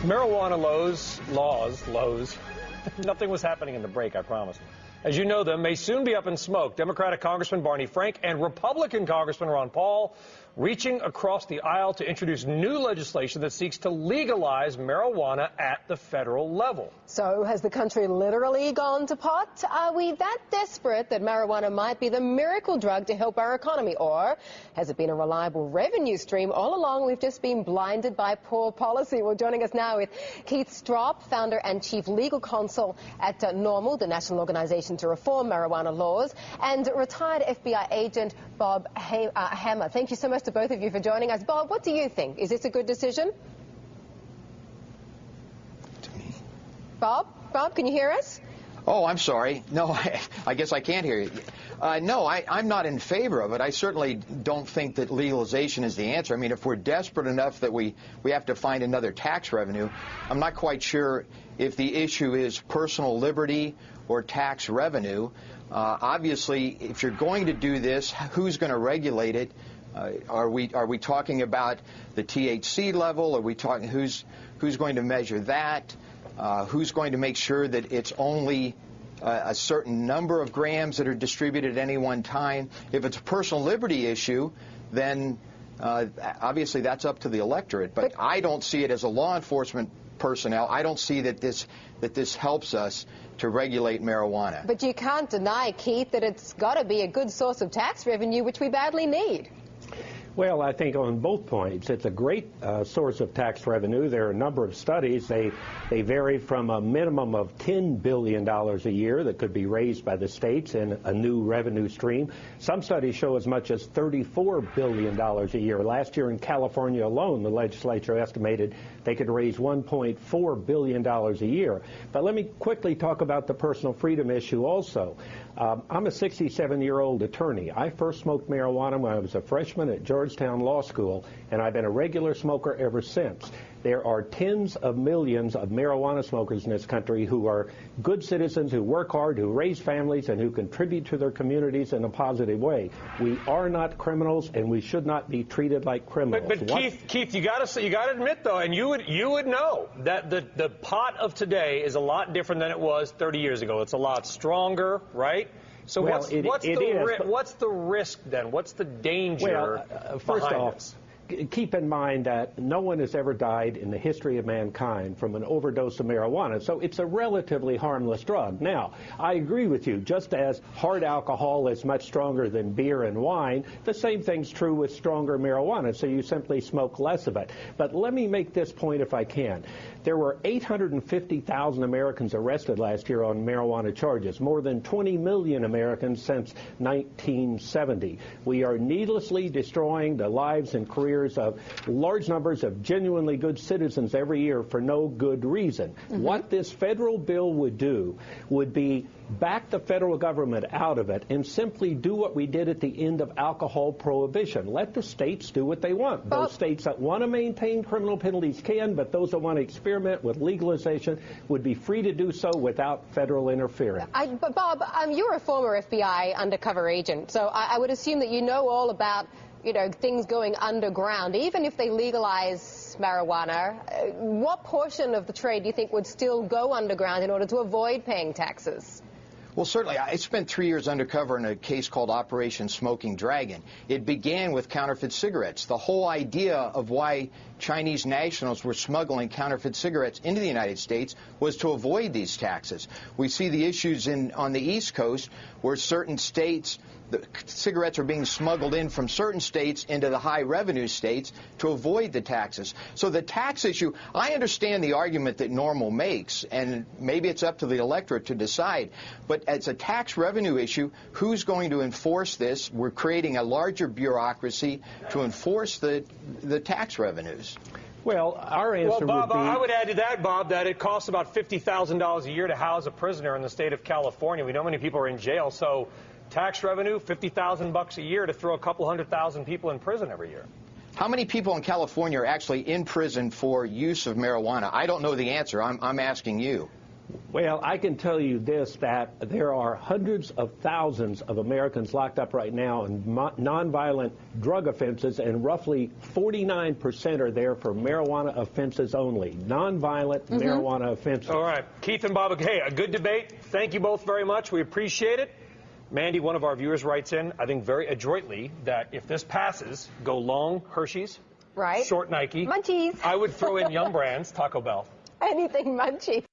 Marijuana laws. Nothing was happening in the break, I promise. As you know, them may soon be up in smoke. Democratic Congressman Barney Frank and Republican Congressman Ron Paul reaching across the aisle to introduce new legislation that seeks to legalize marijuana at the federal level. So has the country literally gone to pot? Are we that desperate that marijuana might be the miracle drug to help our economy? Or has it been a reliable revenue stream all along? We've just been blinded by poor policy. Well, joining us now with Keith Straub, founder and chief legal counsel at NORML, the National Organization to Reform Marijuana Laws, and retired FBI agent Bob Hammer. Thank you so much to both of you for joining us. Bob, what do you think? Is this a good decision? To me. Bob, can you hear us? Oh, I'm sorry. No, I guess I can't hear you. No, I'm not in favor of it. I certainly don't think that legalization is the answer. I mean, if we're desperate enough that we have to find another tax revenue, I'm not quite sure if the issue is personal liberty or tax revenue. Obviously, if you're going to do this, who's going to regulate it? Are we talking about the THC level? Are we talking who's going to measure that? Who's going to make sure that it's only a certain number of grams that are distributed at any one time? If it's a personal liberty issue, then obviously that's up to the electorate. But I don't see it as a law enforcement personnel. I don't see that this helps us to regulate marijuana. But you can't deny, Keith, that it's got to be a good source of tax revenue, which we badly need. Well, I think on both points, it's a great source of tax revenue. There are a number of studies. They vary from a minimum of $10 billion a year that could be raised by the states in a new revenue stream. Some studies show as much as $34 billion a year. Last year in California alone, the legislature estimated they could raise $1.4 billion a year. But let me quickly talk about the personal freedom issue also. I'm a 67-year-old attorney. I first smoked marijuana when I was a freshman at Georgetown Law School, and I've been a regular smoker ever since. There are tens of millions of marijuana smokers in this country who are good citizens, who work hard, who raise families, and who contribute to their communities in a positive way. We are not criminals, and we should not be treated like criminals. But Keith, you got to admit though, and you would know that the pot of today is a lot different than it was 30 years ago. It's a lot stronger, right? So well, what's the risk then? What's the danger? Well, first off, keep in mind that no one has ever died in the history of mankind from an overdose of marijuana, so it's a relatively harmless drug. Now, I agree with you. Just as hard alcohol is much stronger than beer and wine, the same thing's true with stronger marijuana, so you simply smoke less of it. But let me make this point if I can. There were 850,000 Americans arrested last year on marijuana charges, more than 20 million Americans since 1970. We are needlessly destroying the lives and careers of large numbers of genuinely good citizens every year for no good reason. Mm-hmm. What this federal bill would do would be back the federal government out of it and simply do what we did at the end of alcohol prohibition. Let the states do what they want. Those states that want to maintain criminal penalties can, but those that want to experiment with legalization would be free to do so without federal interference. But Bob, you're a former FBI undercover agent, so I would assume that you know all about things going underground. Even if they legalize marijuana, what portion of the trade do you think would still go underground in order to avoid paying taxes? Well, certainly. I spent 3 years undercover in a case called Operation Smoking Dragon. It began with counterfeit cigarettes. The whole idea of why Chinese nationals were smuggling counterfeit cigarettes into the United States was to avoid these taxes. We see the issues on the East Coast where certain states, the cigarettes are being smuggled in from certain states into the high revenue states to avoid the taxes. So the tax issue, I understand the argument that NORML makes, and maybe it's up to the electorate to decide, but as a tax revenue issue, who's going to enforce this? We're creating a larger bureaucracy to enforce the tax revenues. Well, our answer Bob, would be... I would add to that, Bob, that it costs about $50,000 a year to house a prisoner in the state of California. We know many people are in jail, so tax revenue, $50,000 a year to throw a couple 100,000 people in prison every year. How many people in California are actually in prison for use of marijuana? I don't know the answer. I'm asking you. Well, I can tell you this, that there are hundreds of thousands of Americans locked up right now in nonviolent drug offenses, and roughly 49% are there for marijuana offenses only. Nonviolent marijuana offenses. All right. Keith and Bob, hey, a good debate. Thank you both very much. We appreciate it. Mandy, one of our viewers, writes in, I think very adroitly, that if this passes, go long Hershey's, Right. short Nike. Munchies. I would throw in Yum Brands, Taco Bell. Anything munchy.